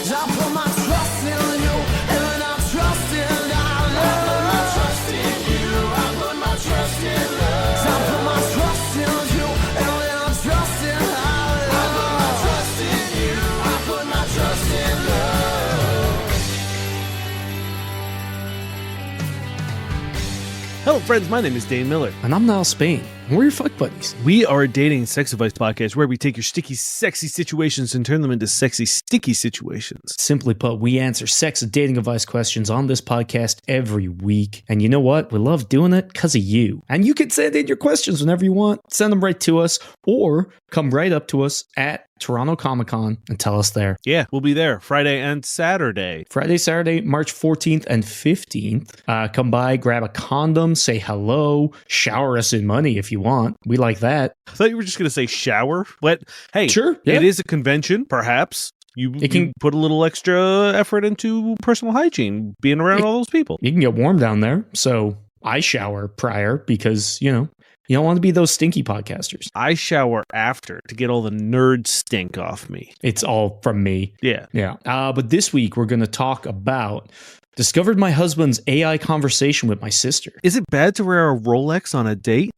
I put my trust in you, and I trust in our love. I put my trust in you, I put my trust in love. I put my trust in you, and I trust in our love. I put my trust in you, I put my trust in love. Hello, friends. My name is Dane Miller. And I'm Niall Spain. And we're your fuck buddies. We are a dating and sex advice podcast where we take your sticky, sexy situations and turn them into sexy, sticky situations. Simply put, we answer sex and dating advice questions on this podcast every week. And you know what? We love doing it because of you. And you can send in your questions whenever you want. Send them right to us or come right up to us at Toronto Comic Con and tell us there. Yeah, we'll be there Friday and Saturday. Friday, Saturday, March 14th and 15th. Come by, grab a condom, say hello, shower us in money if you want. We like that. I thought you were just going to say shower, but hey, Sure, yeah. It is a convention, perhaps. You put a little extra effort into personal hygiene, being around all those people. You can get warm down there, so I shower prior because, you know, you don't want to be those stinky podcasters. I shower after to get all the nerd stink off me. It's all from me. Yeah. Yeah. But this week we're going to talk about discovered my husband's AI conversation with my sister. Is it bad to wear a Rolex on a date?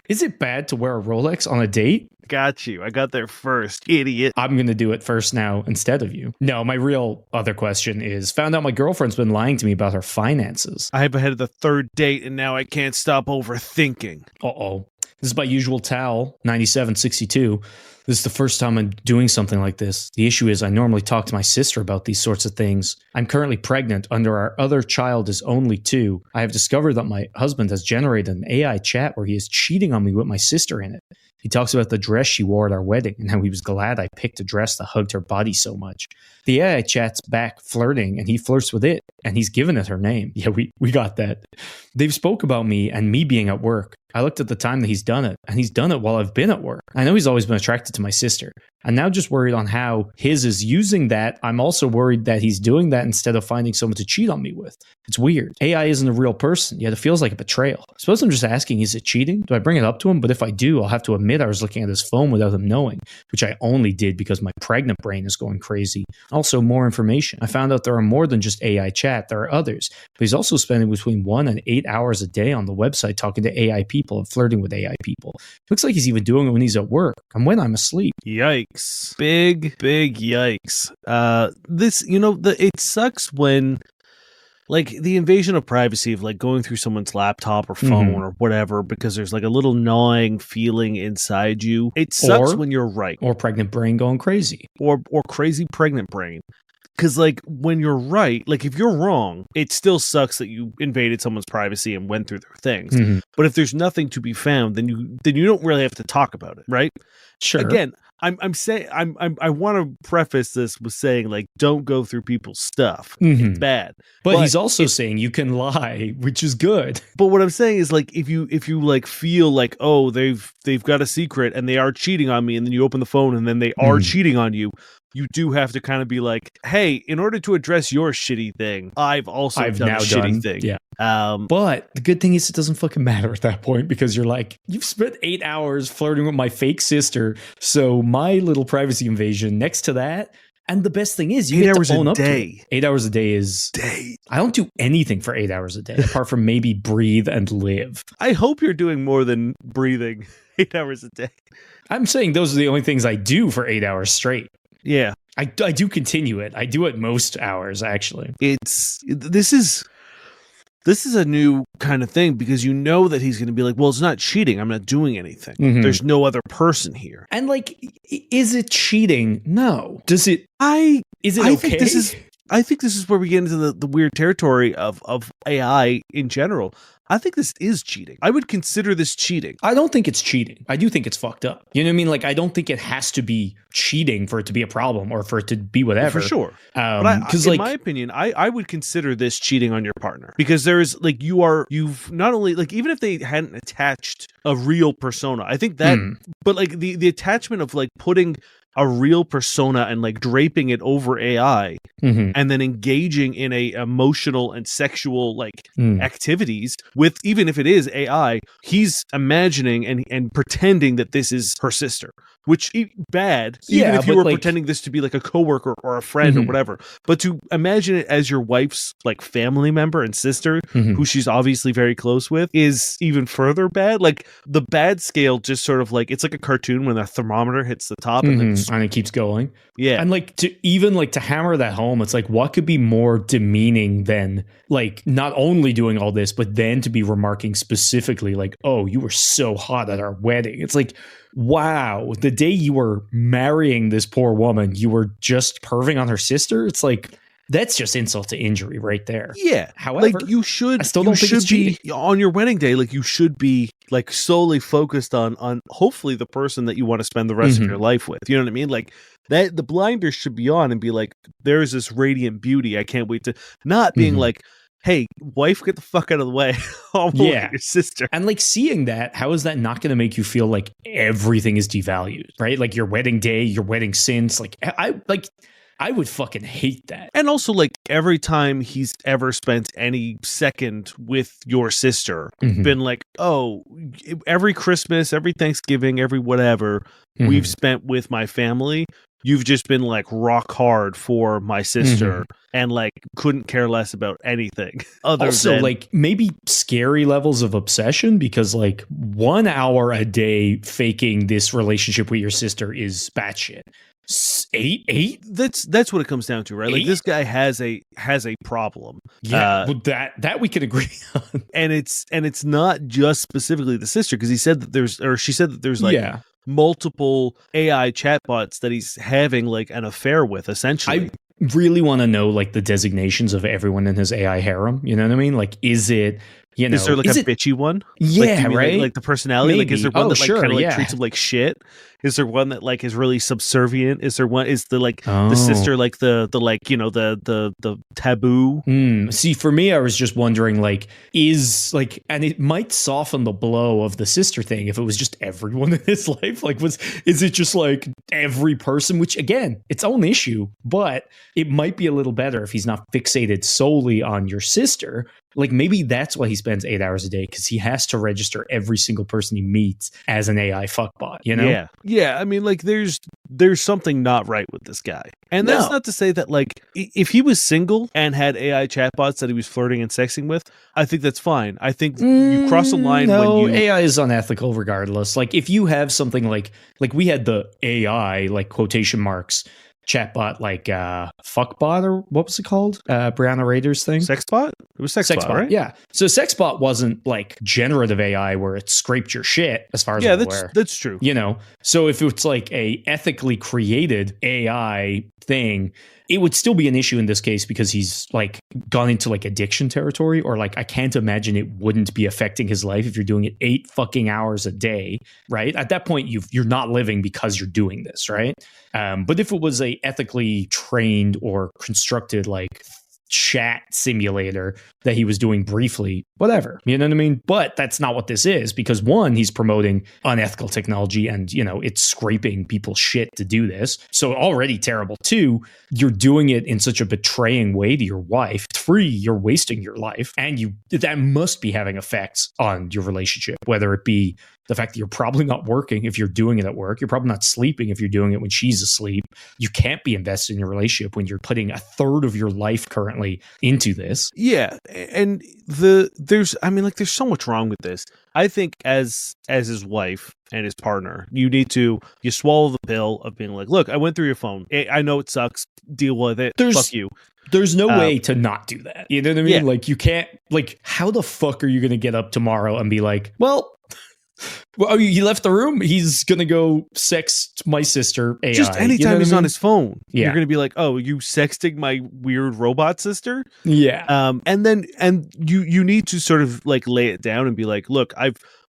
Is it bad to wear a Rolex on a date? Got you. I got there first, idiot. I'm going to do it first now instead of you. No, my real other question is, found out my girlfriend's been lying to me about her finances. I have ahead of the third date and now I can't stop overthinking. Uh-oh. This is by Usual Towel, 9762. This is the first time I'm doing something like this. The issue is I normally talk to my sister about these sorts of things. I'm currently pregnant. Under our other child is only 2. I have discovered that my husband has generated an AI chat where he is cheating on me with my sister in it. He talks about the dress she wore at our wedding and how he was glad I picked a dress that hugged her body so much. The AI chat's back flirting and he flirts with it and he's given it her name. Yeah, we got that. They've spoke about me and me being at work. I looked at the time that he's done it, and he's done it while I've been at work. I know he's always been attracted to my sister. I'm now just worried on how his is using that. I'm also worried that he's doing that instead of finding someone to cheat on me with. It's weird. AI isn't a real person, yet it feels like a betrayal. I suppose I'm just asking, is it cheating? Do I bring it up to him? But if I do, I'll have to admit I was looking at his phone without him knowing, which I only did because my pregnant brain is going crazy. Also, more information. I found out there are more than just AI chat. There are others. But he's also spending between 1 and 8 hours a day on the website talking to AI people and flirting with AI people. Looks like he's even doing it when he's at work and when I'm asleep. Yikes. Big yikes. It sucks when, like, the invasion of privacy of, like, going through someone's laptop or phone or whatever because there's, like, a little gnawing feeling inside you. It sucks when you're right. Or pregnant brain going crazy. Or crazy pregnant brain. Because, like, when you're right, like, if you're wrong, it still sucks that you invaded someone's privacy and went through their things. But if there's nothing to be found, then you don't really have to talk about it, right? Sure. Again, I'm saying I want to preface this with saying, like, don't go through people's stuff. It's bad. But he's also saying you can lie, which is good. But what I'm saying is, like, if you like feel like, oh, they've got a secret and they are cheating on me, and then you open the phone and then they are cheating on you. You do have to kind of be like, hey, in order to address your shitty thing, I've done a shitty thing. Yeah. But the good thing is it doesn't fucking matter at that point because you're like, you've spent 8 hours flirting with my fake sister. So my little privacy invasion next to that. And the best thing is you get to own up to it. 8 hours a day is... I don't do anything for 8 hours a day apart from maybe breathe and live. I hope you're doing more than breathing 8 hours a day. I'm saying those are the only things I do for 8 hours straight. Yeah. I do continue it. I do it most hours, actually. This is a new kind of thing because you know that he's going to be like, well, it's not cheating. I'm not doing anything. There's no other person here. And, like, is it cheating? No. Is it okay? I think this is where we get into the weird territory of AI in general. I think this is cheating. I would consider this cheating. I don't think it's cheating. I do think it's fucked up. You know what I mean? Like, I don't think it has to be cheating for it to be a problem or for it to be whatever. For sure. But in my opinion, I would consider this cheating on your partner because there's, like, you've not only, like, even if they hadn't attached a real persona, I think that, but, like, the attachment of, like, putting a real persona and, like, draping it over AI and then engaging in a emotional and sexual, like, activities with, even if it is AI, he's imagining and pretending that this is her sister. which bad, even if you were pretending this to be like a coworker or a friend or whatever. But to imagine it as your wife's like family member and sister, who she's obviously very close with, is even further bad. Like the bad scale just sort of like, it's like a cartoon when the thermometer hits the top and it keeps going. Yeah. And like to hammer that home, it's like, what could be more demeaning than like not only doing all this, but then to be remarking specifically like, oh, you were so hot at our wedding. It's like, wow, the day you were marrying this poor woman, you were just perving on her sister. It's like, that's just insult to injury right there. Yeah. However, like you should, I still don't think it's cheating. On your wedding day, like you should be like solely focused on hopefully the person that you want to spend the rest of your life with. You know what I mean? Like that the blinders should be on and be like, there's this radiant beauty. I can't wait to not being like, hey, wife, get the fuck out of the way. I'll look at your sister. And like seeing that, how is that not going to make you feel like everything is devalued, right? Like your wedding day, your wedding since, like I would fucking hate that. And also, like, every time he's ever spent any second with your sister, been like, oh, every Christmas, every Thanksgiving, every whatever we've spent with my family, you've just been like rock hard for my sister and like couldn't care less about anything. Also, like maybe scary levels of obsession, because like 1 hour a day faking this relationship with your sister is batshit. Eight? That's what it comes down to, right? 8? Like this guy has a problem. Yeah, well, that we can agree on. And it's not just specifically the sister, because she said that there's like multiple AI chatbots that he's having like an affair with, essentially. I really want to know like the designations of everyone in his AI harem. You know what I mean? Like, is it, you know, is there like a bitchy one? Yeah, like, right. Like the personality. Maybe. Like, is there one that like kind of like treats him like shit? Is there one that like is really subservient? Is there one? Is the like the sister like the like, you know, the taboo? See, for me, I was just wondering like, is like, and it might soften the blow of the sister thing if it was just everyone in his life. Like, is it just like every person? Which again, its own issue, but it might be a little better if he's not fixated solely on your sister. Like maybe that's why he spends 8 hours a day, because he has to register every single person he meets as an AI fuckbot, you know? Yeah. I mean, like there's something not right with this guy. And that's not to say that like if he was single and had AI chatbots that he was flirting and sexting with, I think that's fine. I think you cross a line when AI is unethical regardless. Like if you have something like we had the AI, like quotation marks, chatbot, like fuckbot, or what was it called? Brianna Rader's thing? Sexbot? It was Sexbot, right? Yeah. So Sexbot wasn't like generative AI where it scraped your shit, as far as I'm aware. That's true. You know, so if it's like a ethically created AI thing, it would still be an issue in this case, because he's like gone into like addiction territory, or like I can't imagine it wouldn't be affecting his life if you're doing it 8 fucking hours a day, right? At that point, you're not living because you're doing this, right? But if it was a ethically trained or constructed like chat simulator that he was doing briefly, whatever, you know what I mean? But that's not what this is, because one, he's promoting unethical technology and, you know, it's scraping people's shit to do this. So already terrible. 2, you're doing it in such a betraying way to your wife. 3, you're wasting your life, and that must be having effects on your relationship, whether it be the fact that you're probably not working if you're doing it at work. You're probably not sleeping if you're doing it when she's asleep. You can't be invested in your relationship when you're putting a third of your life currently into this. Yeah. And there's so much wrong with this. I think as his wife and his partner, you swallow the pill of being like, look, I went through your phone. I know it sucks. Deal with it. Fuck you. There's no way to not do that. You know what I mean? Yeah. Like you can't, like, how the fuck are you going to get up tomorrow and be like, well, he left the room, he's going to go sext my sister AI. Just anytime he's on his phone, yeah, you're going to be like, oh, you sexting my weird robot sister? Yeah. And you need to sort of like lay it down and be like, look,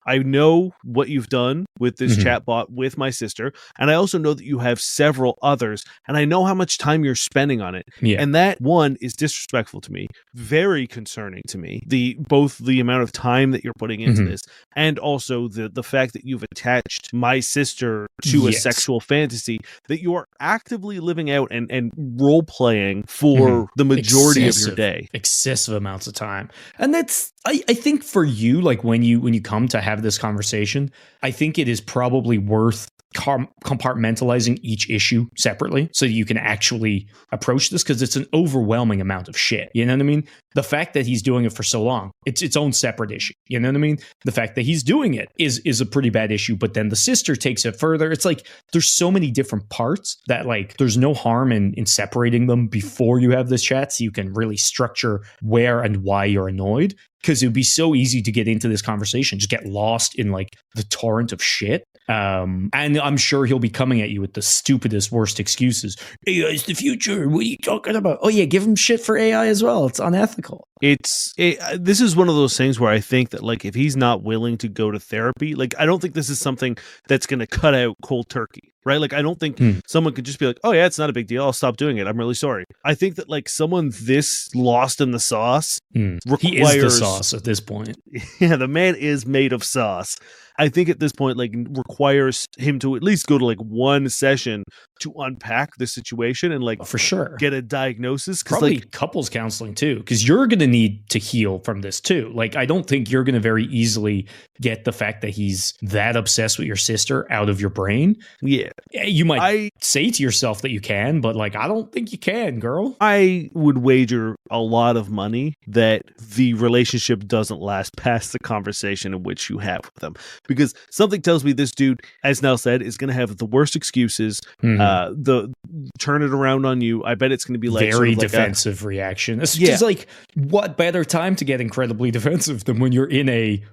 I know what you've done with this chatbot with my sister, and I also know that you have several others, and I know how much time you're spending on it. Yeah. And that one is disrespectful to me, very concerning to me. Both the amount of time that you're putting into this, and also the fact that you've attached my sister to a sexual fantasy that you are actively living out and role playing for the majority of your day. Excessive amounts of time. And that's I think for you, like when you come to have have this conversation. I think it is probably worth compartmentalizing each issue separately so that you can actually approach this, because it's an overwhelming amount of shit. You know what I mean? The fact that he's doing it for so long, it's its own separate issue. You know what I mean? The fact that he's doing it is a pretty bad issue, but then the sister takes it further. It's like there's so many different parts that like there's no harm in separating them before you have this chat so you can really structure where and why you're annoyed. Because it would be so easy to get into this conversation, just get lost in like the torrent of shit. And I'm sure he'll be coming at you with the stupidest, worst excuses. AI is the future. What are you talking about? Oh yeah, give him shit for AI as well. It's unethical. This is one of those things where I think that like if he's not willing to go to therapy, like I don't think this is something that's going to cut out cold turkey, right? Like I don't think someone could just be like, oh yeah, it's not a big deal, I'll stop doing it, I'm really sorry. I think that like someone this lost in the sauce requires, he is the sauce at this point. Yeah, the man is made of sauce. I think at this point, like, requires him to at least go to like one session to unpack the situation and like for sure get a diagnosis. Probably like, couples counseling too, because you're going to need to heal from this too. Like, I don't think you're going to very easily get the fact that he's that obsessed with your sister out of your brain. Yeah, you might say to yourself that you can, but like, I don't think you can, girl. I would wager a lot of money that the relationship doesn't last past the conversation in which you have with them. Because something tells me this dude, as Nell said, is going to have the worst excuses. The turn it around on you. I bet it's going to be like very sort of like defensive reaction. It's just like, what better time to get incredibly defensive than when you're in a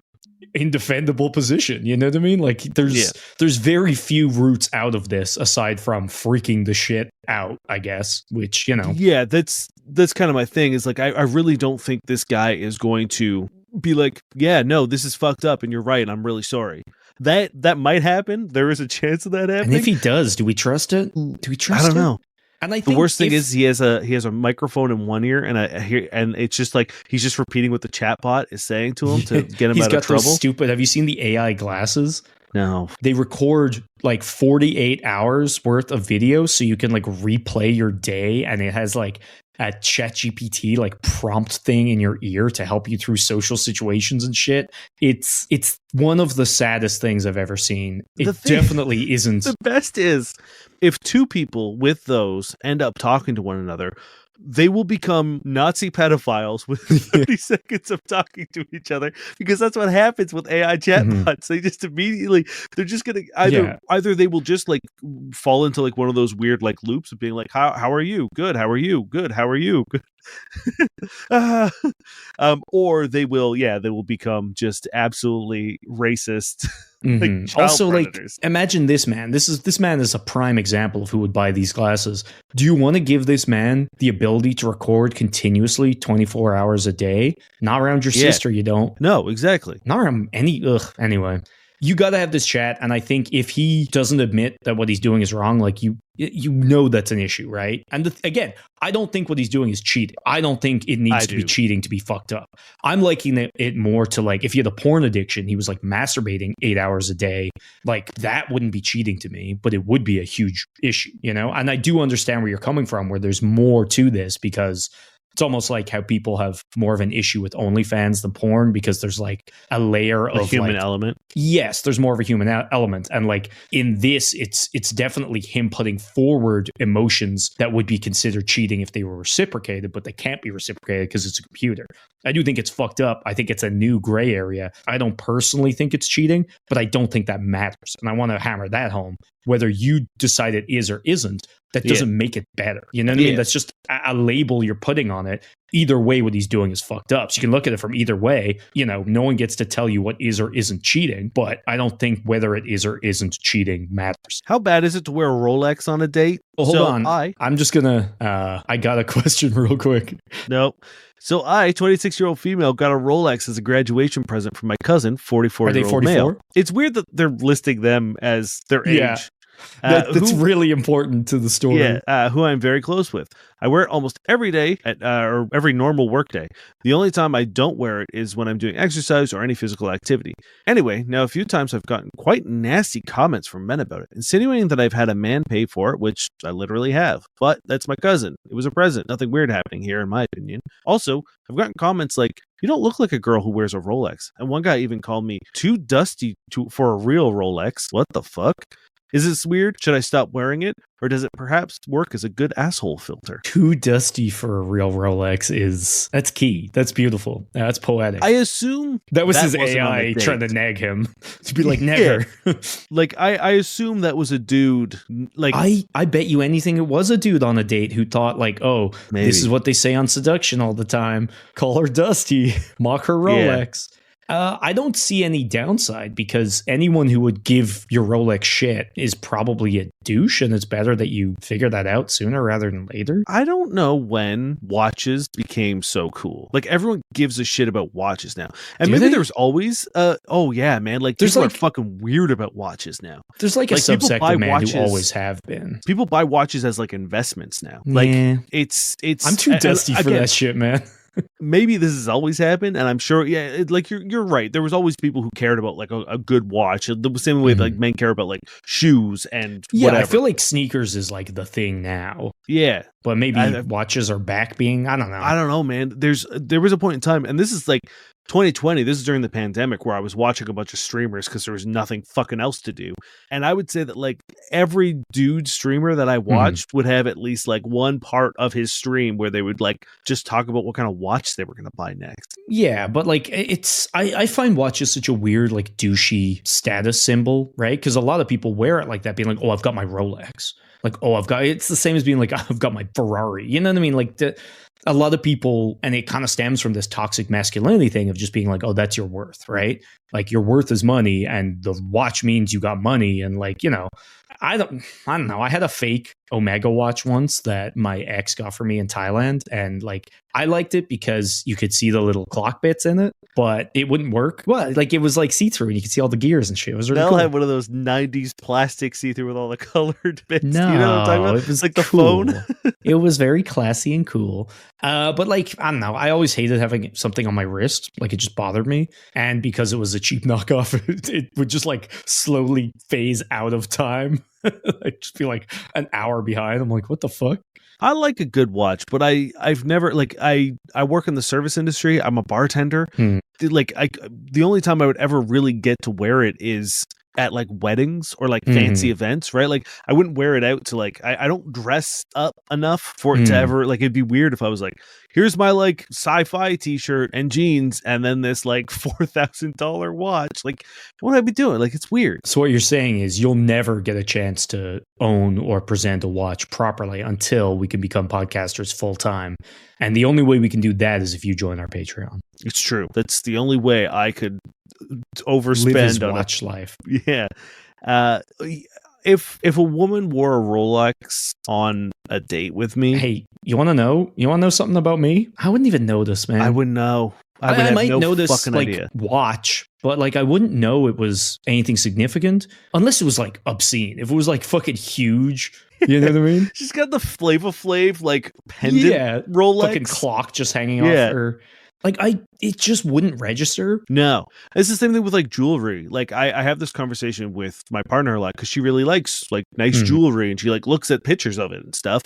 indefendable position? You know what I mean? Like there's very few routes out of this aside from freaking the shit out, I guess. Which, you know, yeah, that's kind of my thing. Is like I really don't think this guy is going to be like, yeah, no, this is fucked up and you're right, I'm really sorry. That might happen. There is a chance of that happening. And if he does, do we trust it? Do we trust it? I don't know. And I think the worst thing is he has a microphone in one ear and it's just like he's just repeating what the chatbot is saying to him to get him out of trouble. Those stupid. Have you seen the AI glasses? No. They record like 48 hours worth of video so you can like replay your day, and it has like a ChatGPT like prompt thing in your ear to help you through social situations and shit. It's one of the saddest things I've ever seen. It definitely isn't. The best is if two people with those end up talking to one another, they will become Nazi pedophiles within 30 seconds of talking to each other, because that's what happens with AI chatbots. They just immediately, they're just going to either they will just like fall into like one of those weird like loops of being like, how are you? Good. How are you? Good. How are you? Good. Or they will become just absolutely racist. Like also predators. Like, imagine this man. This man is a prime example of who would buy these glasses. Do you want to give this man the ability to record continuously 24 hours a day? Not around your sister, you don't. No, exactly. Not around anyway. You got to have this chat, and I think if he doesn't admit that what he's doing is wrong, like you know that's an issue, right? And again, I don't think what he's doing is cheating. I don't think it needs to be cheating to be fucked up. I'm liking it more to like, if he had a porn addiction, he was like masturbating 8 hours a day, like that wouldn't be cheating to me, but it would be a huge issue, you know? And I do understand where you're coming from, where there's more to this, because it's almost like how people have more of an issue with OnlyFans than porn, because there's like a layer of human like, element. Yes, there's more of a human element. And like in this, it's definitely him putting forward emotions that would be considered cheating if they were reciprocated, but they can't be reciprocated because it's a computer. I do think it's fucked up. I think it's a new gray area. I don't personally think it's cheating, but I don't think that matters. And I want to hammer that home. Whether you decide it is or isn't, that doesn't make it better. You know what I mean? That's just a label you're putting on it. Either way, what he's doing is fucked up. So you can look at it from either way. You know, no one gets to tell you what is or isn't cheating, but I don't think whether it is or isn't cheating matters. How bad is it to wear a Rolex on a date? Well, hold on. I'm just gonna, I got a question real quick. Nope. So 26-year-old female, got a Rolex as a graduation present from my cousin, 44-year-old male. It's weird that they're listing them as their age. That's really important to the story. Yeah, who I'm very close with. I wear it almost every day or every normal work day. The only time I don't wear it is when I'm doing exercise or any physical activity. Anyway, now a few times I've gotten quite nasty comments from men about it, insinuating that I've had a man pay for it, which I literally have. But that's my cousin. It was a present. Nothing weird happening here, in my opinion. Also, I've gotten comments like, "You don't look like a girl who wears a Rolex." And one guy even called me too dusty for a real Rolex. What the fuck? Is this weird? Should I stop wearing it? Or does it perhaps work as a good asshole filter? Too dusty for a real Rolex that's key. That's beautiful. That's poetic. I assume that was his AI trying to nag him to be like, never. Yeah. Like, I assume that was a dude. Like, I bet you anything it was a dude on a date who thought like, oh, maybe. This is what they say on seduction all the time. Call her dusty. Mock her Rolex. Yeah. I don't see any downside because anyone who would give your Rolex shit is probably a douche, and it's better that you figure that out sooner rather than later. I don't know when watches became so cool. Like, everyone gives a shit about watches now. And maybe there was always, oh yeah, man, like, people are fucking weird about watches now. There's like a subsect of men who always have been. People buy watches as like investments now. Like, it's I'm too dusty for that shit, man. Maybe this has always happened, and I'm sure, like you're right. There was always people who cared about like a good watch, the same way like men care about like shoes and whatever. I feel like sneakers is like the thing now. Yeah, but maybe watches are back being. I don't know, man. There was a point in time, and this is like 2020. This is during the pandemic where I was watching a bunch of streamers because there was nothing fucking else to do, and I would say that like every dude streamer that I watched would have at least like one part of his stream where they would like just talk about what kind of watch they were going to buy next. Yeah, but like I find watches such a weird like douchey status symbol, right? Because a lot of people wear it like that, being like, oh, I've got my Rolex. Like, oh, it's the same as being like, I've got my Ferrari. You know what I mean? Like a lot of people, and it kind of stems from this toxic masculinity thing of just being like, oh, that's your worth, right? Like your worth is money, and the watch means you got money. And like, you know, I don't know. I had a fake Omega watch once that my ex got for me in Thailand, and like I liked it because you could see the little clock bits in it, but it wouldn't work. Well, like it was like see-through, and you could see all the gears and shit. It was really cool. Had one of those 90s plastic see-through with all the colored bits. No, you know what I'm talking about? It was like cool. The phone. It was very classy and cool. But like, I don't know. I always hated having something on my wrist. Like it just bothered me. And because it was a cheap knockoff, it would just like slowly phase out of time. I'd just be like an hour behind. I'm like, what the fuck? I like a good watch, but I've never like I work in the service industry. I'm a bartender. Like the only time I would ever really get to wear it is at like weddings or like fancy events, right? Like I wouldn't wear it out to like I don't dress up enough for it to ever like it'd be weird if I was like, here's my like sci-fi t-shirt and jeans and then this like $4,000 watch. Like what would I be doing? Like it's weird. So what you're saying is you'll never get a chance to own or present a watch properly until we can become podcasters full time. And the only way we can do that is if you join our Patreon. It's true. That's the only way I could overspend live his on watch life. Yeah. If a woman wore a Rolex on a date with me, hey, you want to know something about me? I wouldn't even notice, man. I wouldn't know. I might notice like idea. Watch, but like I wouldn't know it was anything significant unless it was like obscene. If it was like fucking huge, you know what I mean? She's got the Flavor Flav like pendant Rolex fucking clock just hanging off her. Like it just wouldn't register. No, it's the same thing with like jewelry. Like I have this conversation with my partner a lot because she really likes like nice jewelry and she like looks at pictures of it and stuff.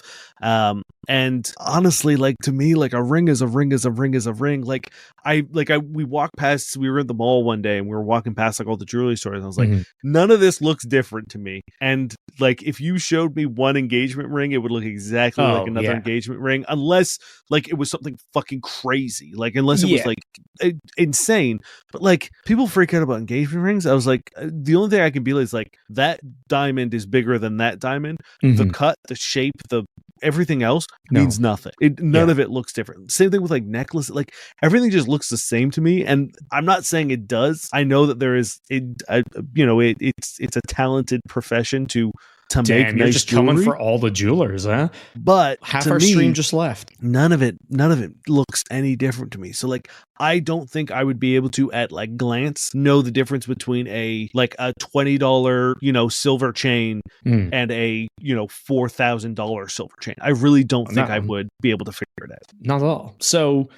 And honestly, like to me, like a ring is a ring is a ring is a ring. Like we walked past. We were at the mall one day and we were walking past like all the jewelry stores. And I was like, none of this looks different to me. And like if you showed me one engagement ring, it would look exactly like another engagement ring, unless like it was something fucking crazy. Like unless it was like insane. But like people freak out about engagement rings. I was like, the only thing I can be like is like that diamond is bigger than that diamond. The cut, the shape, the everything else means nothing. None of it looks different. Same thing with like necklace. Like everything just looks the same to me. And I'm not saying it does. I know that there is it's a talented profession to to Damn, make you're nice just jewelry. coming for all the jewelers, huh? But half our stream just left. None of it looks any different to me. So like, I don't think I would be able to at like glance know the difference between a $20, silver chain and a, $4,000 silver chain. I really don't think I would be able to figure it out. Not at all. So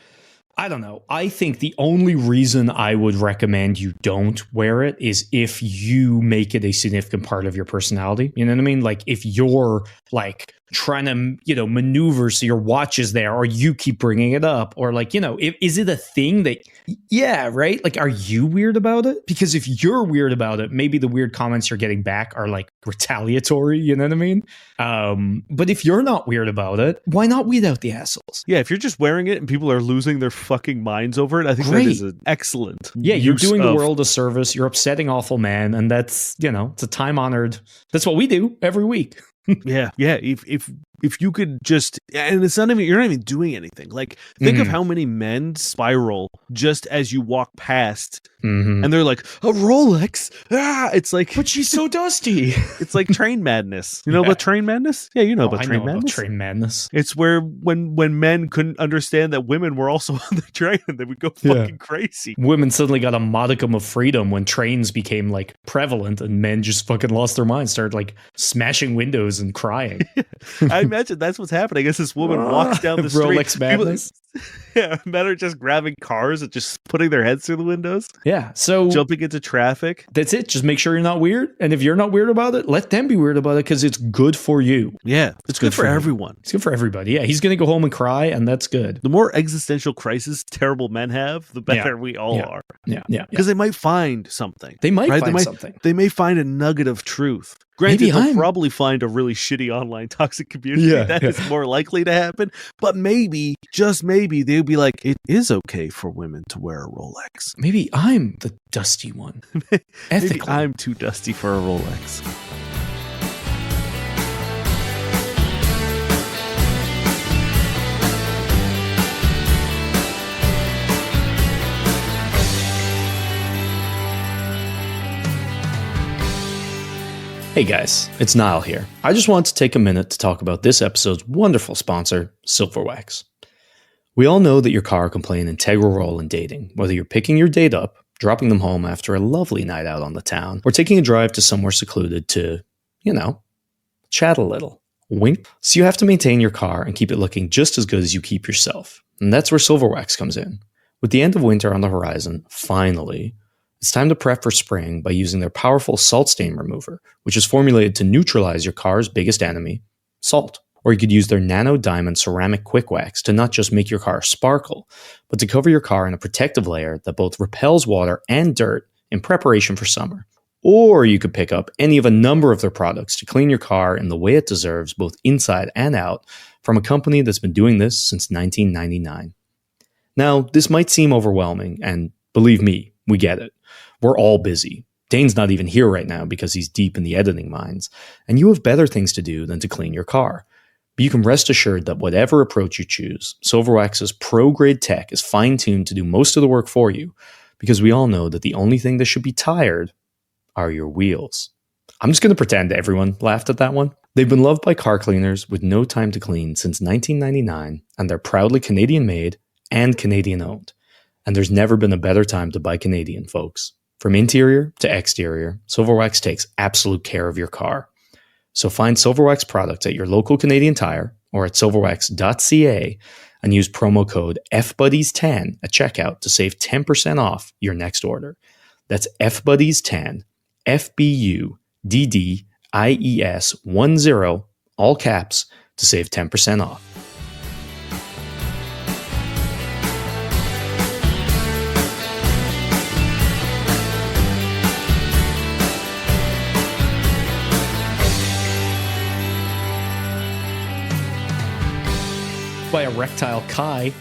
I don't know. I think the only reason I would recommend you don't wear it is if you make it a significant part of your personality. You know what I mean? Like if you're like trying to, maneuver so your watch is there, or you keep bringing it up, or like, is it a thing that, yeah, right? Like, are you weird about it? Because if you're weird about it, maybe the weird comments you're getting back are like retaliatory, you know what I mean? But if you're not weird about it, why not weed out the assholes? Yeah, if you're just wearing it and people are losing their fucking minds over it, I think that is an excellent. Yeah, you're doing the world a service. You're upsetting awful man, and that's, it's a time honored. That's what we do every week. Yeah. If you could just, and it's not even, you're not even doing anything. Like, think of how many men spiral just as you walk past, and they're like, a Rolex. It's like, but she's so dusty. It's like train madness. You know about train madness? Yeah, you know about train madness. Train madness. It's where when men couldn't understand that women were also on the train, they would go fucking crazy. Women suddenly got a modicum of freedom when trains became like prevalent, and men just fucking lost their minds, started like smashing windows and crying. I imagine that's what's happening. I guess this woman walks down the street. ROLEX madness. Men are just grabbing cars and just putting their heads through the windows. Yeah, so jumping into traffic. That's it. Just make sure you're not weird, and if you're not weird about it, let them be weird about it, because it's good for you. Yeah, it's good for everyone. It's good for everybody. Yeah, he's gonna go home and cry, and that's good. The more existential crisis terrible men have, the better we all are. Yeah, because they might find something. They might find something. They may find a nugget of truth. Granted, they'll probably find a really shitty online toxic community that is more likely to happen. But maybe, just maybe, they'll be like, it is okay for women to wear a Rolex. Maybe I'm the dusty one. Maybe I'm too dusty for a Rolex. Hey guys, it's Niall here. I just wanted to take a minute to talk about this episode's wonderful sponsor, Silver Wax. We all know that your car can play an integral role in dating, whether you're picking your date up, dropping them home after a lovely night out on the town, or taking a drive to somewhere secluded to, chat a little. Wink. So you have to maintain your car and keep it looking just as good as you keep yourself. And that's where Silver Wax comes in. With the end of winter on the horizon, finally, it's time to prep for spring by using their powerful salt stain remover, which is formulated to neutralize your car's biggest enemy, salt. Or you could use their nano diamond ceramic quick wax to not just make your car sparkle, but to cover your car in a protective layer that both repels water and dirt in preparation for summer. Or you could pick up any of a number of their products to clean your car in the way it deserves, both inside and out, from a company that's been doing this since 1999. Now, this might seem overwhelming, and believe me, we get it. We're all busy. Dane's not even here right now because he's deep in the editing mines, and you have better things to do than to clean your car. But you can rest assured that whatever approach you choose, Silver Wax's pro-grade tech is fine-tuned to do most of the work for you, because we all know that the only thing that should be tired are your wheels. I'm just going to pretend everyone laughed at that one. They've been loved by car cleaners with no time to clean since 1999, and they're proudly Canadian-made and Canadian-owned. And there's never been a better time to buy Canadian, folks. From interior to exterior, Silver Wax takes absolute care of your car. So find Silver Wax products at your local Canadian Tire or at silverwax.ca and use promo code FBuddies10 at checkout to save 10% off your next order. That's FBuddies10, FBUDDIES10, all caps, to save 10% off. By Erectile Kai.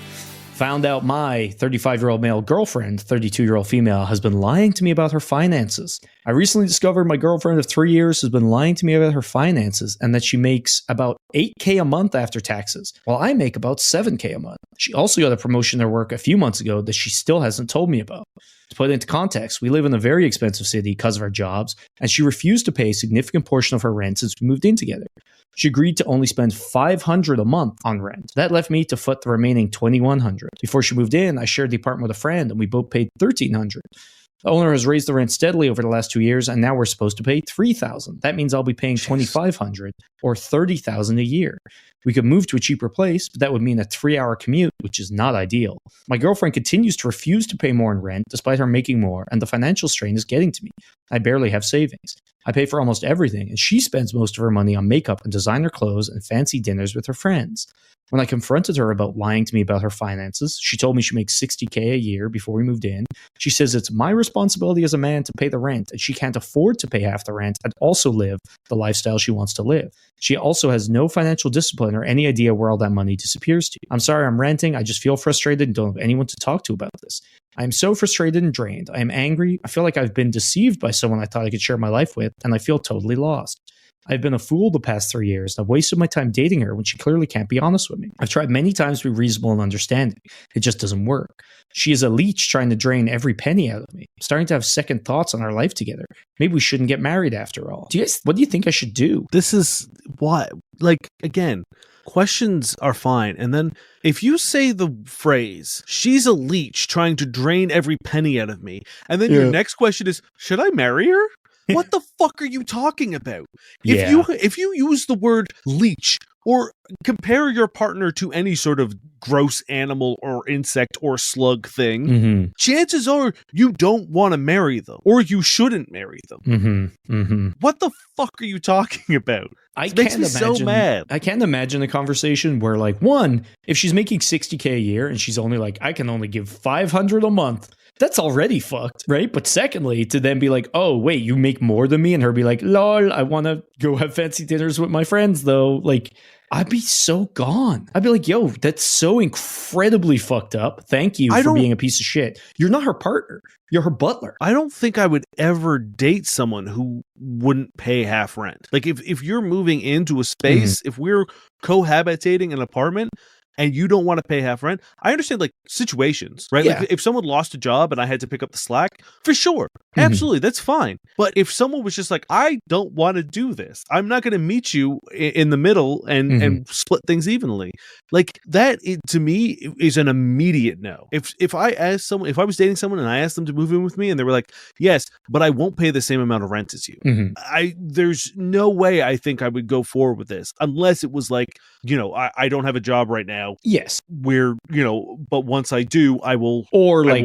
Found out my 35-year-old male girlfriend, 32-year-old female, has been lying to me about her finances. I recently discovered my girlfriend of 3 years has been lying to me about her finances and that she makes about $8K a month after taxes, while I make about $7K a month. She also got a promotion at her work a few months ago that she still hasn't told me about. To put it into context, we live in a very expensive city because of our jobs, and she refused to pay a significant portion of her rent since we moved in together. She agreed to only spend $500 a month on rent. That left me to foot the remaining $2,100. Before she moved in, I shared the apartment with a friend, and we both paid $1,300. The owner has raised the rent steadily over the last 2 years, and now we're supposed to pay $3,000. That means I'll be paying $2,500 or $30,000 a year. We could move to a cheaper place, but that would mean a 3-hour commute, which is not ideal. My girlfriend continues to refuse to pay more in rent, despite her making more, and the financial strain is getting to me. I barely have savings. I pay for almost everything, and she spends most of her money on makeup and designer clothes and fancy dinners with her friends. When I confronted her about lying to me about her finances, she told me she makes $60K a year before we moved in. She says it's my responsibility as a man to pay the rent, and she can't afford to pay half the rent and also live the lifestyle she wants to live. She also has no financial discipline or any idea where all that money disappears to. I'm sorry I'm ranting. I just feel frustrated and don't have anyone to talk to about this. I am so frustrated and drained. I am angry. I feel like I've been deceived by someone I thought I could share my life with, and I feel totally lost. I've been a fool the past 3 years. I've wasted my time dating her when she clearly can't be honest with me. I've tried many times to be reasonable and understanding. It just doesn't work. She is a leech trying to drain every penny out of me. I'm starting to have second thoughts on our life together. Maybe we shouldn't get married after all. What do you think I should do? This is why, again, questions are fine. And then if you say the phrase, she's a leech trying to drain every penny out of me, and then your next question is, should I marry her? What the fuck are you talking about? If you use the word leech or compare your partner to any sort of gross animal or insect or slug thing, chances are you don't want to marry them or you shouldn't marry them. What the fuck are you talking about? It makes me so mad. I can't imagine a conversation where, like, one, if she's making $60K a year and she's only like, I can only give $500 a month, that's already fucked, right? But secondly, to then be like, oh, wait, you make more than me? And her be like, lol, I want to go have fancy dinners with my friends, though. Like, I'd be so gone. I'd be like, yo, that's so incredibly fucked up. Thank you for being a piece of shit. You're not her partner. You're her butler. I don't think I would ever date someone who wouldn't pay half rent. Like, if you're moving into a space, if we're cohabitating an apartment, and you don't want to pay half rent, I understand, like, situations, right? Yeah. Like, if someone lost a job and I had to pick up the slack, for sure. Absolutely, that's fine. But if someone was just like, I don't want to do this, I'm not going to meet you in the middle and split things evenly. Like, that, to me, is an immediate no. If I was dating someone and I asked them to move in with me and they were like, yes, but I won't pay the same amount of rent as you. There's no way I think I would go forward with this unless it was like, I don't have a job right now. Yes. But once I do, I will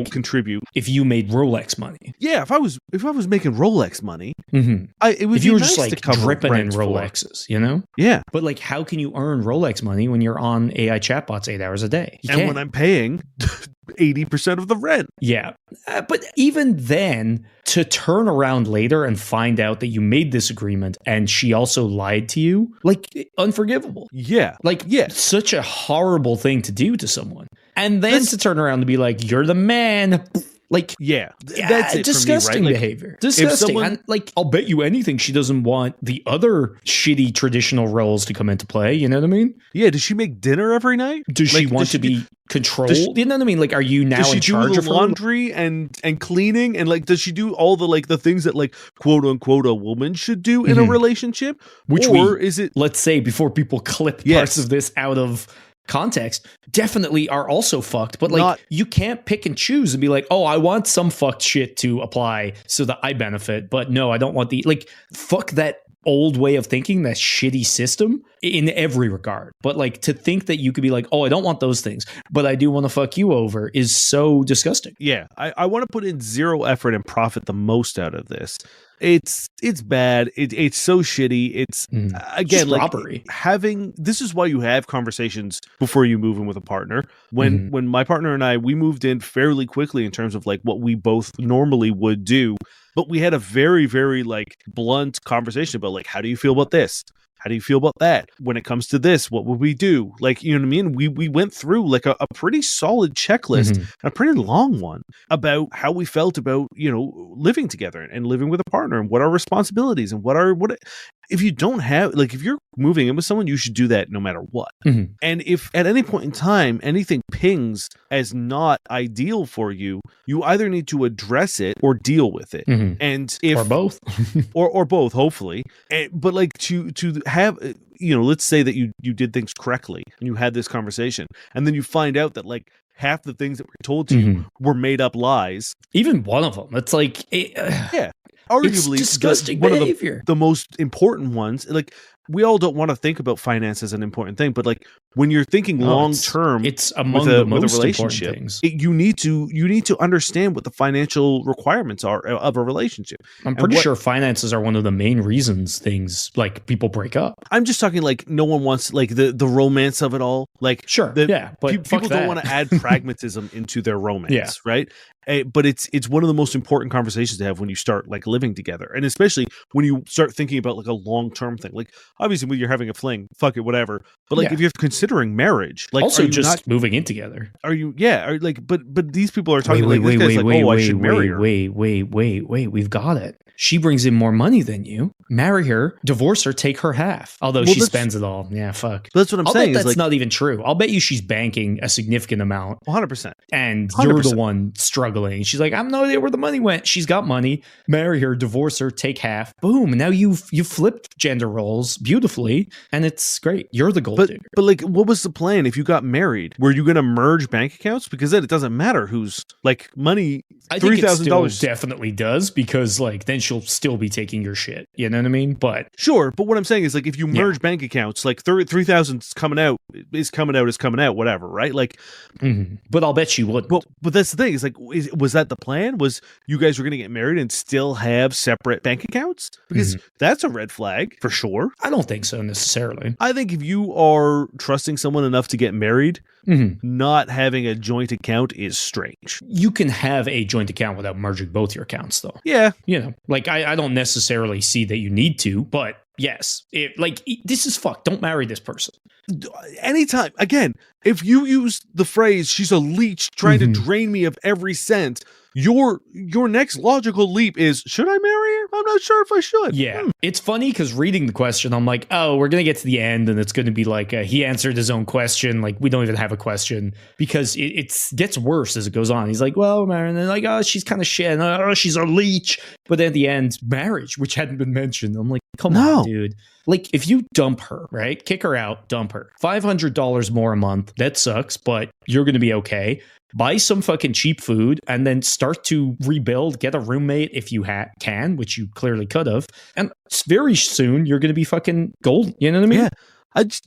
contribute. If you made Rolex money. Yeah, if I was making Rolex money, it would if be you were nice just like to cover dripping in rent Rolexes, you know? Yeah. But like, how can you earn Rolex money when you're on AI chatbots 8 hours a day? And when I'm paying 80% of the rent. Yeah. But even then, to turn around later and find out that you made this agreement and she also lied to you, like, unforgivable. Yeah. Like, yeah, such a horrible thing to do to someone. And then to turn around and be like, you're the man. Like, that's it disgusting for me, right? behavior. Disgusting. And like, I'll bet you anything she doesn't want the other shitty traditional roles to come into play. You know what I mean? Yeah. Does she make dinner every night? Does she want to be controlled? You know what I mean? Like, are you now in charge of her? Laundry and cleaning? And like, does she do all the things that, like, quote unquote a woman should do in a relationship? Is it, let's say, before people clip parts of this out of context, definitely are also fucked, but like, you can't pick and choose and be like, oh, I want some fucked shit to apply so that I benefit, but no, I don't want fuck that old way of thinking, that shitty system in every regard. But like, to think that you could be like, oh, I don't want those things, but I do want to fuck you over, is so disgusting. Yeah, I want to put in zero effort and profit the most out of this. It's bad. It's so shitty. It's again, like, robbery. This is why you have conversations before you move in with a partner. When my partner and we moved in fairly quickly in terms of like what we both normally would do, but we had a very, very like blunt conversation about like, how do you feel about this? How do you feel about that? When it comes to this, what would we do? Like, you know what I mean? We went through like a pretty solid checklist, a pretty long one, about how we felt about, you know, living together and living with a partner, and what our responsibilities and if you don't have, like, if you're moving in with someone, you should do that no matter what. And if at any point in time anything pings as not ideal for you, you either need to address it or deal with it. And if or both, or both, hopefully. But like to have, you know, let's say that you did things correctly and you had this conversation, and then you find out that like half the things that were told to you were made up lies. Even one of them. It's like, arguably, it's disgusting one behavior. Of the most important ones. Like, we all don't want to think about finance as an important thing, but like when you're thinking long term, it's among the most important things. You need to understand what the financial requirements are of a relationship. I'm pretty sure finances are one of the main reasons things like people break up. I'm just talking like no one wants like the romance of it all. Like, sure, but people don't want to add pragmatism into their romance, right? But it's one of the most important conversations to have when you start like living together, and especially when you start thinking about like a long-term thing. Like, obviously when you're having a fling, fuck it, whatever, but like if you're considering marriage, like, also just moving in together, are you but these people are talking I should marry her. Wait, we've got it. She brings in more money than you. Marry her, divorce her, take her half. Although she spends it all. Yeah, fuck. That's what I'm saying. That's not even true. I'll bet you she's banking a significant amount. 100%. And you're the one struggling. She's like, I'm no idea where the money went. She's got money. Marry her, divorce her, take half. Boom. And now you've flipped gender roles beautifully. And it's great. You're the gold digger. But like, what was the plan if you got married? Were you going to merge bank accounts? Because then it doesn't matter who's like money. I think it still definitely does, because like then she'll still be taking your shit. You know what I mean? But sure. But what I'm saying is like if you merge bank accounts, like 3,000's coming out, whatever, right? Like, but I'll bet she wouldn't. Well, but that's the thing is like, was that the plan? Was you guys were going to get married and still have separate bank accounts? Because that's a red flag for sure. I don't think so necessarily. I think if you are trusting someone enough to get married, not having a joint account is strange. You can have a joint account without merging both your accounts, though. Yeah. You know, like I don't necessarily see that you need to, but yes, this is fucked. Don't marry this person. Anytime. Again, if you use the phrase, she's a leech trying to drain me of every cent, your next logical leap is, should I marry her? I'm not sure if I should. Yeah. It's funny because reading the question, I'm like, oh, we're going to get to the end and it's going to be like, he answered his own question. Like, we don't even have a question, because it gets worse as it goes on. He's like, well, marry, and then like, oh, she's kind of shit. And, oh, she's a leech. But then at the end, marriage, which hadn't been mentioned. I'm like, come on, dude. Like, if you dump her, right? Kick her out, dump her. $500 more a month. That sucks, but you're going to be okay. Buy some fucking cheap food and then start to rebuild. Get a roommate if you can, which you clearly could have. And very soon you're going to be fucking gold. You know what I mean?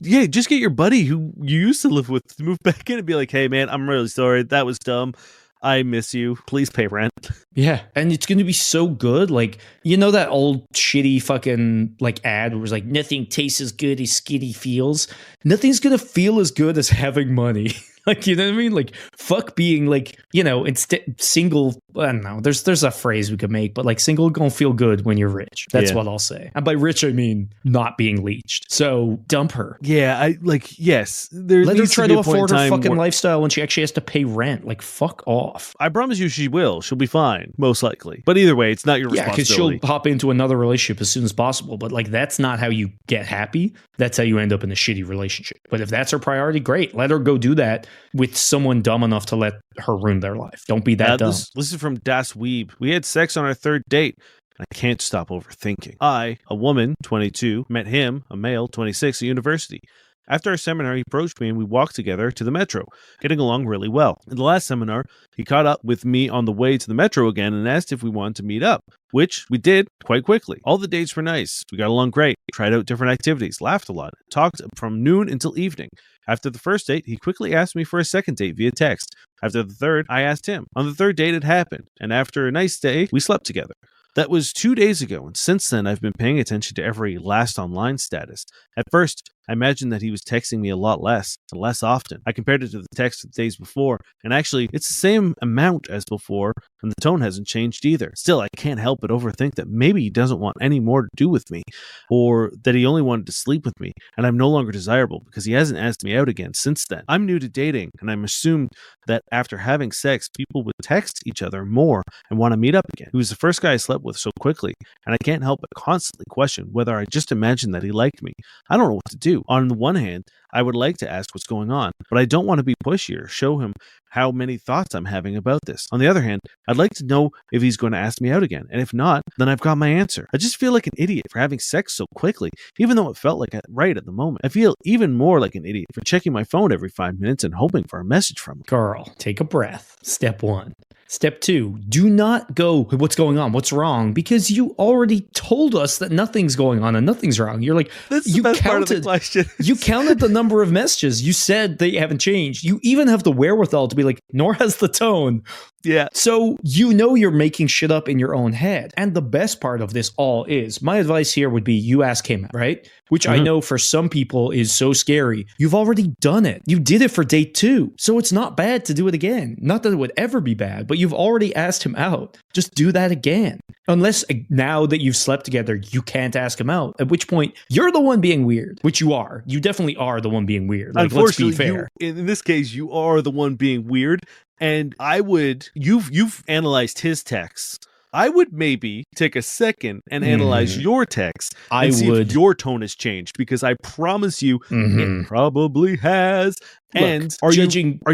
Yeah. Just get your buddy who you used to live with to move back in and be like, hey, man, I'm really sorry. That was dumb. I miss you. Please pay rent. Yeah. And it's going to be so good. Like, you know, that old shitty fucking like ad where it was like, nothing tastes as good as skinny feels. Nothing's going to feel as good as having money. Like, you know what I mean? Like, fuck being like, you know, instead single. I don't know. There's a phrase we could make, but like single gonna feel good when you're rich. That's what I'll say. And by rich, I mean not being leeched. So dump her. Yeah, yes. Let her try to afford her fucking lifestyle when she actually has to pay rent. Like, fuck off. I promise you she will. She'll be fine, most likely. But either way, it's not your responsibility. Yeah, because she'll hop into another relationship as soon as possible. But like, that's not how you get happy. That's how you end up in a shitty relationship. But if that's her priority, great. Let her go do that with someone dumb enough to let her ruin their life. Don't be that dumb. This is from Das Weeb. We had sex on our third date. I can't stop overthinking. I, a woman, 22, met him, a male, 26, at university. After our seminar, he approached me and we walked together to the metro, getting along really well. In the last seminar, he caught up with me on the way to the metro again and asked if we wanted to meet up, which we did quite quickly. All the dates were nice. We got along great, tried out different activities, laughed a lot, talked from noon until evening. After the first date, he quickly asked me for a second date via text. After the third, I asked him. On the third date, it happened, and after a nice day, we slept together. That was 2 days ago, and since then, I've been paying attention to every last online status. At first, I imagined that he was texting me a lot less and less often. I compared it to the text of the days before, and actually, it's the same amount as before, and the tone hasn't changed either. Still, I can't help but overthink that maybe he doesn't want any more to do with me, or that he only wanted to sleep with me, and I'm no longer desirable because he hasn't asked me out again since then. I'm new to dating, and I'm assumed that after having sex, people would text each other more and want to meet up again. He was the first guy I slept with so quickly, and I can't help but constantly question whether I just imagined that he liked me. I don't know what to do. On the one hand, I would like to ask what's going on, but I don't want to be pushy or show him how many thoughts I'm having about this. On the other hand, I'd like to know if he's going to ask me out again, and if not, then I've got my answer. I just feel like an idiot for having sex so quickly, even though it felt like it right at the moment. I feel even more like an idiot for checking my phone every 5 minutes and hoping for a message from him. Girl, take a breath. Step 1. Step 2, do not go, what's going on? What's wrong? Because you already told us that nothing's going on and nothing's wrong. You're like, that's the best part of the question. You counted the number of messages. You said they haven't changed. You even have the wherewithal to be like, nor has the tone. Yeah. So you know you're making shit up in your own head. And the best part of this all is, my advice here would be you ask him out, right? Which I know for some people is so scary. You've already done it. You did it for date 2. So it's not bad to do it again. Not that it would ever be bad, but you've already asked him out. Just do that again. Unless now that you've slept together, you can't ask him out. At which point, you're the one being weird, which you are. You definitely are the one being weird. Like, let's be fair. In this case, you are the one being weird. And I would, you've analyzed his texts. I would maybe take a second and analyze your text and see if your tone has changed, because I promise you it probably has. Look, and are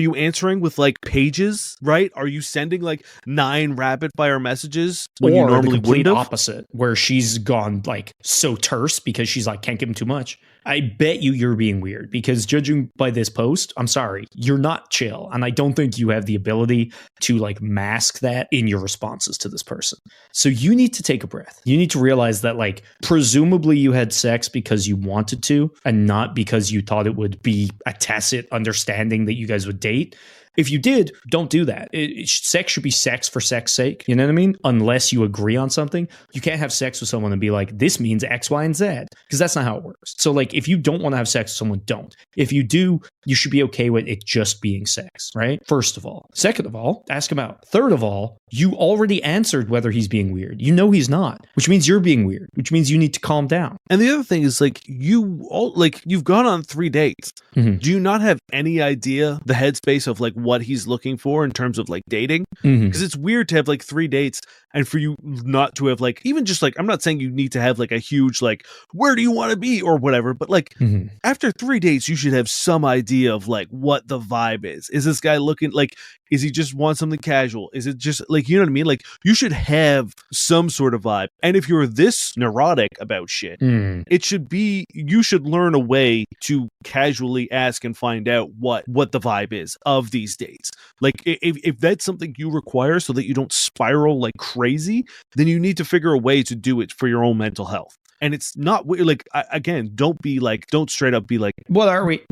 you answering with like pages, right? Are you sending like 9 rapid fire messages when you normally wouldn't have? Opposite, where she's gone like so terse because she's like, can't give him too much. I bet you're being weird, because judging by this post, I'm sorry, you're not chill. And I don't think you have the ability to like mask that in your responses to this person. So you need to take a breath. You need to realize that like presumably you had sex because you wanted to and not because you thought it would be a tacit understanding that you guys would date. If you did, don't do that. Sex should be sex for sex's sake. You know what I mean? Unless you agree on something. You can't have sex with someone and be like, this means X, Y, and Z. Because that's not how it works. So like, if you don't want to have sex with someone, don't. If you do, you should be okay with it just being sex, right? First of all. Second of all, ask him out. Third of all, you already answered whether he's being weird. You know he's not, which means you're being weird, which means you need to calm down. And the other thing is like, you've gone on 3 dates. Do you not have any idea the headspace of like what he's looking for in terms of like dating? Because it's weird to have like 3 dates and for you not to have like, even just like, I'm not saying you need to have like a huge like, where do you want to be or whatever, but like after 3 dates you should have some idea of like what the vibe is. Is this guy looking like, is he just want something casual? Is it just like, you know what I mean? Like you should have some sort of vibe. And if you're this neurotic about shit, it should be, you should learn a way to casually ask and find out what the vibe is of these dates. Like if that's something you require so that you don't spiral like crazy, then you need to figure a way to do it for your own mental health. And it's not like, again, don't straight up be like, what are we?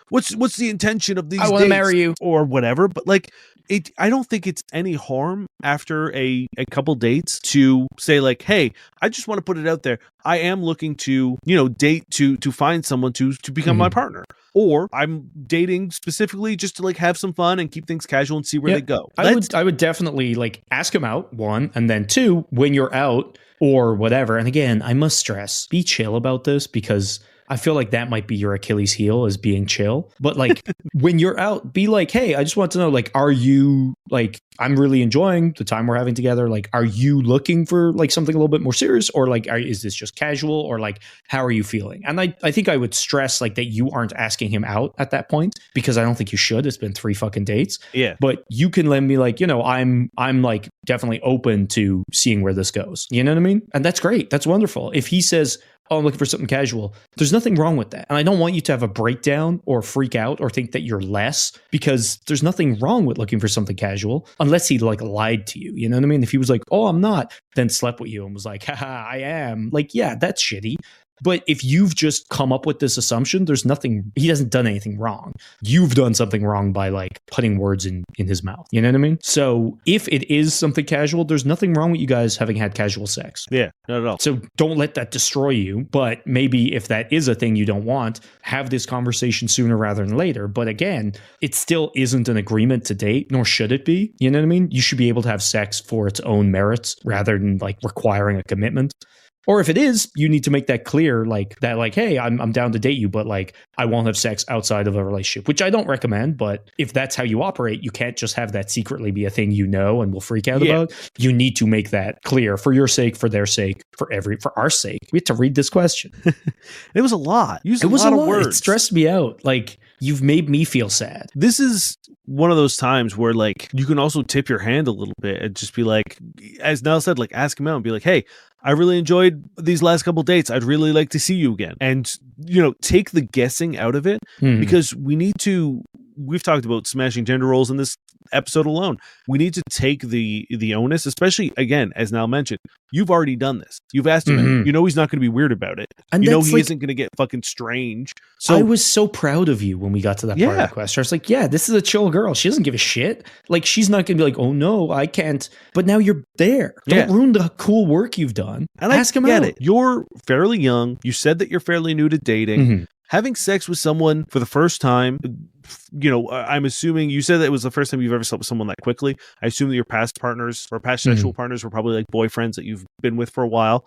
What's the intention of these dates? I want to marry you or whatever. But like, I don't think it's any harm after a couple dates to say like, hey, I just want to put it out there. I am looking to, date to find someone to become my partner. Or I'm dating specifically just to like have some fun and keep things casual and see where they go. I would definitely like ask him out, 1, and then 2, when you're out or whatever. And again, I must stress, be chill about this, because I feel like that might be your Achilles heel, is being chill. But like when you're out, be like, hey, I just want to know, like, are you like, I'm really enjoying the time we're having together. Like, are you looking for like something a little bit more serious, or like, is this just casual, or like, how are you feeling? And I think I would stress like that you aren't asking him out at that point, because I don't think you should. It's been 3 fucking dates. Yeah. But you can let me like, I'm like definitely open to seeing where this goes. You know what I mean? And that's great. That's wonderful. If he says, oh, I'm looking for something casual, there's nothing wrong with that. And I don't want you to have a breakdown or freak out or think that you're less, because there's nothing wrong with looking for something casual, unless he like lied to you. You know what I mean? If he was like, oh, I'm not, then slept with you and was like, haha, I am. Like, yeah, that's shitty. But if you've just come up with this assumption, he hasn't done anything wrong. You've done something wrong by like putting words in his mouth. You know what I mean? So if it is something casual, there's nothing wrong with you guys having had casual sex. Yeah, not at all. So don't let that destroy you. But maybe if that is a thing you don't want, have this conversation sooner rather than later. But again, it still isn't an agreement to date, nor should it be. You know what I mean? You should be able to have sex for its own merits rather than like requiring a commitment. Or if it is, you need to make that clear, like that, like, hey, I'm down to date you, but like I won't have sex outside of a relationship, which I don't recommend. But if that's how you operate, you can't just have that secretly be a thing you know and will freak out about. You need to make that clear for your sake, for their sake, for our sake. We had to read this question. It was a lot. It was a lot of words. It stressed me out. Like, you've made me feel sad. This is one of those times where like you can also tip your hand a little bit and just be like, as Nell said, like ask him out and be like, hey, I really enjoyed these last couple dates. I'd really like to see you again. And, you know, take the guessing out of it because we've talked about smashing gender roles in this episode alone. We need to take the onus, especially again, as Nell mentioned, you've already done this. You've asked him, you know, he's not going to be weird about it. And you know, he isn't going to get fucking strange. So I was so proud of you when we got to that part of the question. I was like, yeah, this is a chill girl. She doesn't give a shit. Like, she's not going to be like, oh no, I can't. But now you're there. Don't ruin the cool work you've done. And ask him out. You're fairly young. You said that you're fairly new to dating. Having sex with someone for the first time, you know, I'm assuming you said that it was the first time you've ever slept with someone that quickly. I assume that your past partners or past sexual partners were probably like boyfriends that you've been with for a while.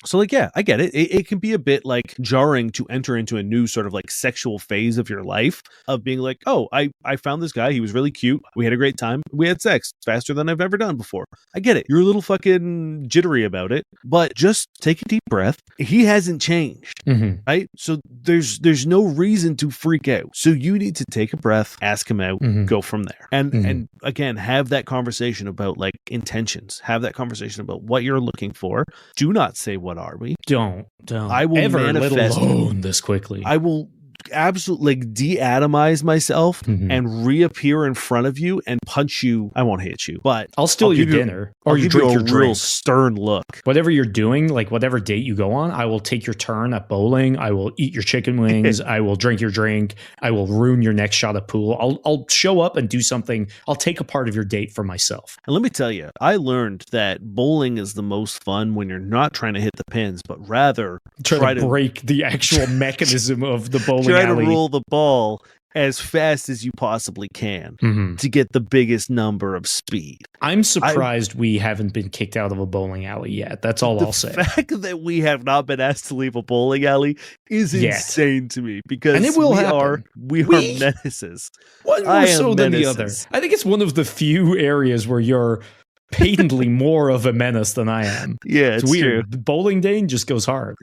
So like, yeah, I get it. It can be a bit like jarring to enter into a new sort of like sexual phase of your life of being like, oh, I found this guy. He was really cute. We had a great time. We had sex faster than I've ever done before. I get it. You're a little fucking jittery about it, but just take a deep breath. He hasn't changed, right? So there's no reason to freak out. So you need to take a breath, ask him out, go from there. And again, have that conversation about like intentions. Have that conversation about what you're looking for. Do not say, what are we? Don't. I will ever, manifest let alone this quickly. I will absolutely like de-atomize myself and reappear in front of you and punch you. I won't hit you, but I'll steal your dinner or you drink your drink. Real stern look. Whatever you're doing, like whatever date you go on, I will take your turn at bowling. I will eat your chicken wings. I will drink your drink. I will ruin your next shot of pool. I'll show up and do something. I'll take a part of your date for myself. And let me tell you, I learned that bowling is the most fun when you're not trying to hit the pins, but rather try to break the actual mechanism of the bowling try alley. To roll the ball as fast as you possibly can to get the biggest number of speed. I'm surprised we haven't been kicked out of a bowling alley yet. That's all I'll say. The fact that we have not been asked to leave a bowling alley is insane to me because and it will happen. We are menaces. One more so than the other. I think it's one of the few areas where you're patently more of a menace than I am. Yeah, it's weird. True. Bowling Dane just goes hard.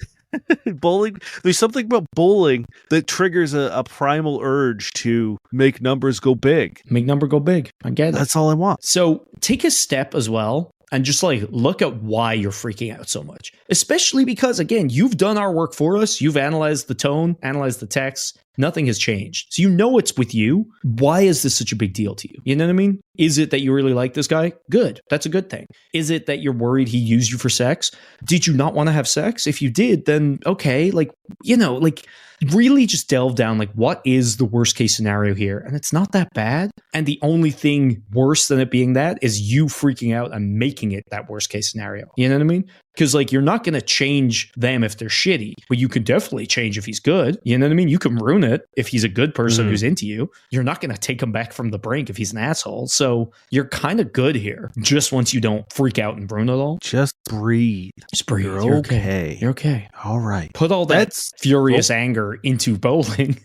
Bowling, there's something about bowling that triggers a primal urge to make numbers go big. Make number go big. I get it. That's all I want. So take a step as well and just like look at why you're freaking out so much. Especially because, again, you've done our work for us. You've analyzed the tone, analyzed the text. Nothing has changed. So you know it's with you. Why is this such a big deal to you? You know what I mean? Is it that you really like this guy? Good. That's a good thing. Is it that you're worried he used you for sex? Did you not want to have sex? If you did, then okay. Like, you know, like really just delve down. Like, what is the worst case scenario here? And it's not that bad. And the only thing worse than it being that is you freaking out and making it that worst case scenario. You know what I mean? Because like you're not going to change them if they're shitty, but you can definitely change if he's good. You know what I mean? You can ruin it if he's a good person who's into you. You're not going to take him back from the brink if he's an asshole. So you're kind of good here. Just once you don't freak out and ruin it all. Just breathe. Just breathe. You're okay. You're okay. All right. Put all that furious anger into bowling.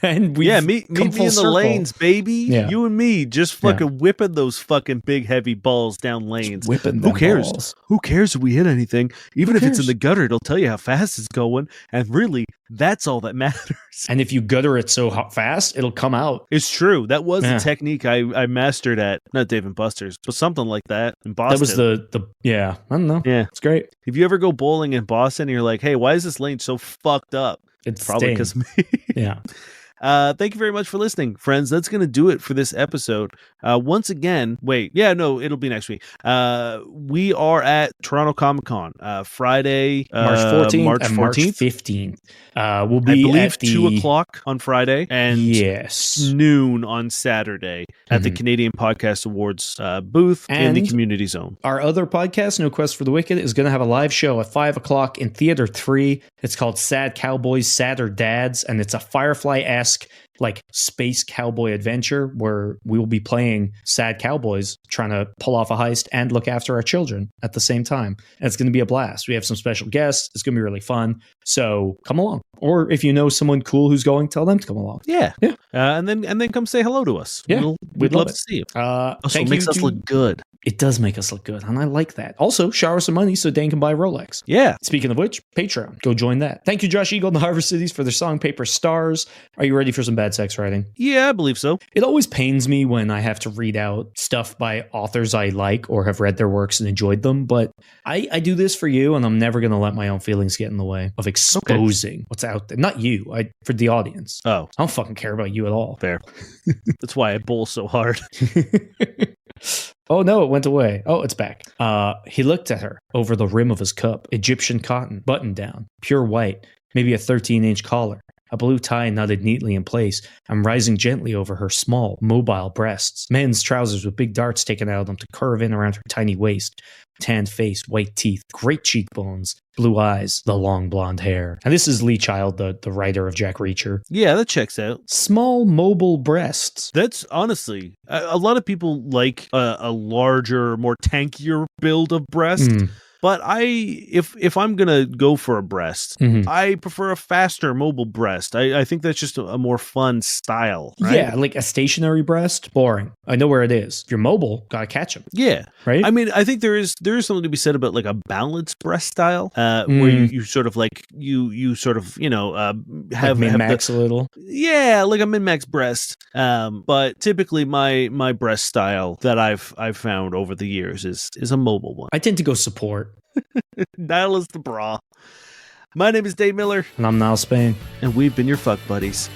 And we meet me in the lanes, baby. Yeah. You and me just fucking whipping those fucking big heavy balls down lanes. Whipping Who cares? Balls. Who cares if we hit anything? Even if it's in the gutter, it'll tell you how fast it's going. And really, that's all that matters. And if you gutter it so fast, it'll come out. It's true. That was a technique I mastered at not Dave and Buster's, but something like that in Boston. That was I don't know. Yeah, it's great. If you ever go bowling in Boston, and you're like, hey, why is this lane so fucked up? It's probably because me. Yeah. Thank you very much for listening, friends. That's going to do it for this episode. Once again, it'll be next week. We are at Toronto Comic-Con, Friday, March 14th March and 14th. March 15th. We'll be, I believe, at the 2 o'clock on Friday and noon on Saturday at the Canadian Podcast Awards booth in the community zone. Our other podcast, No Quest for the Wicked, is going to have a live show at 5 o'clock in Theater 3. It's called Sad Cowboys, Sadder Dads, and it's a Firefly-esque like space cowboy adventure where we will be playing sad cowboys trying to pull off a heist and look after our children at the same time. And it's going to be a blast. We have some special guests. It's going to be really fun. So come along. Or if you know someone cool who's going, tell them to come along. Yeah. And then come say hello to us. Yeah. We'd love to see you. Also, it makes us look good. It does make us look good, and I like that. Also, shower some money so Dan can buy Rolex. Yeah. Speaking of which, Patreon. Go join that. Thank you, Josh Eagle and the Harvard Cities, for their song Paper Stars. Are you ready for some bad sex writing? Yeah, I believe so. It always pains me when I have to read out stuff by authors I like or have read their works and enjoyed them, but I do this for you, and I'm never going to let my own feelings get in the way of exposing what's out there. Not you, for the audience. Oh. I don't fucking care about you at all. Fair. That's why I bowl so hard. Oh, no, it went away. Oh, it's back. He looked at her over the rim of his cup. Egyptian cotton, button down, pure white, maybe a 13-inch collar. A blue tie knotted neatly in place and rising gently over her small, mobile breasts. Men's trousers with big darts taken out of them to curve in around her tiny waist. Tanned face, white teeth, great cheekbones, blue eyes, the long blonde hair. And this is Lee Child, the writer of Jack Reacher. Yeah, that checks out. Small, mobile breasts. That's honestly, a lot of people like a larger, more tankier build of breast. But if I'm going to go for a breast, I prefer a faster mobile breast. I think that's just a more fun style, right? Yeah, like a stationary breast, boring. I know where it is. If you're mobile, gotta catch them. Yeah. Right? I mean, I think there is something to be said about like a balanced breast style, where you sort of like, you sort of, have min-max a little. Yeah, like a min-max breast. But typically my breast style that I've found over the years is a mobile one. I tend to go support. Nihilist the bra. My name is Dave Miller. And I'm Niall Spain. And we've been your fuck buddies.